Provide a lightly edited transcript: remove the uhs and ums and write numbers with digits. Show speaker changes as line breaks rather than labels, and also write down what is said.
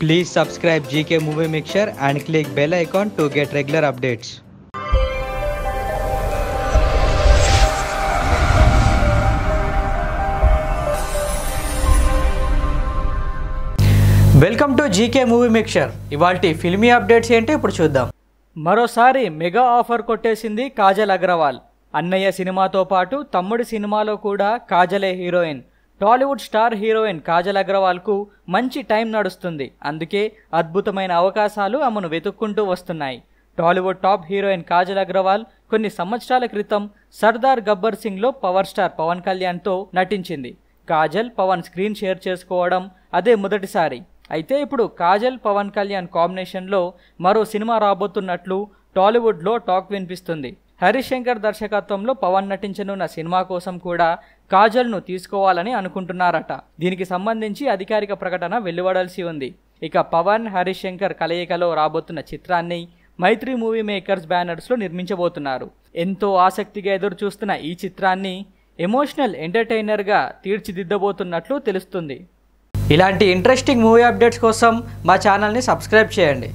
Please subscribe GK Movie Mixture and click bell icon to get regular updates. Welcome to GK movie mixture. ఇవాల్టి filmy updates ఏంటి ఇప్పుడు చూద్దాం. మరోసారి mega offer కొట్టేసింది కాజల్ అగ్రవాల్. అన్నయ్య సినిమాతో పాటు తమ్ముడి సినిమాలో కూడా కాజలే heroine. Tollywood star heroine Kajal అగ్రవాల్కు మంచి టైం నడుస్తుంది. అందుకే అద్భుతమైన అవకాశాలు ఆమెను వెతుక్కుంటూ వస్తున్నాయి. Tollywood top heroine Kajal Agarwal కొన్ని సంవత్సరాల క్రితం సర్దార్ గబ్బర్ సింగ్లో పవర్ స్టార్ పవన్ కళ్యాణ్తో నటించింది. కాజల్ పవన్ స్క్రీన్ షేర్ చేసుకోవడం అదే మొదటిసారి. అయితే ఇప్పుడు కాజల్ పవన్ కళ్యాణ్ కాంబినేషన్లో మరో సినిమా రాబోతున్నట్లు టాలీవుడ్లో టాక్ వినిపిస్తుంది. హరీష్ శంకర్ దర్శకత్వంలో పవన్ నటించనున్న సినిమా కోసం కూడా కాజల్ను తీసుకోవాలని అనుకుంటున్నారట. దీనికి సంబంధించి అధికారిక ప్రకటన వెలువడాల్సి ఉంది. ఇక పవన్ హరీష్ శంకర్ కలయికలో రాబోతున్న చిత్రాన్ని మైత్రి మూవీ మేకర్స్ బ్యానర్స్లో నిర్మించబోతున్నారు. ఎంతో ఆసక్తిగా ఎదురు చూస్తున్న ఈ చిత్రాన్ని ఎమోషనల్ ఎంటర్టైనర్గా తీర్చిదిద్దబోతున్నట్లు తెలుస్తుంది. ఇలాంటి ఇంట్రెస్టింగ్ మూవీ అప్డేట్స్ కోసం మా ఛానల్ని సబ్స్క్రైబ్ చేయండి.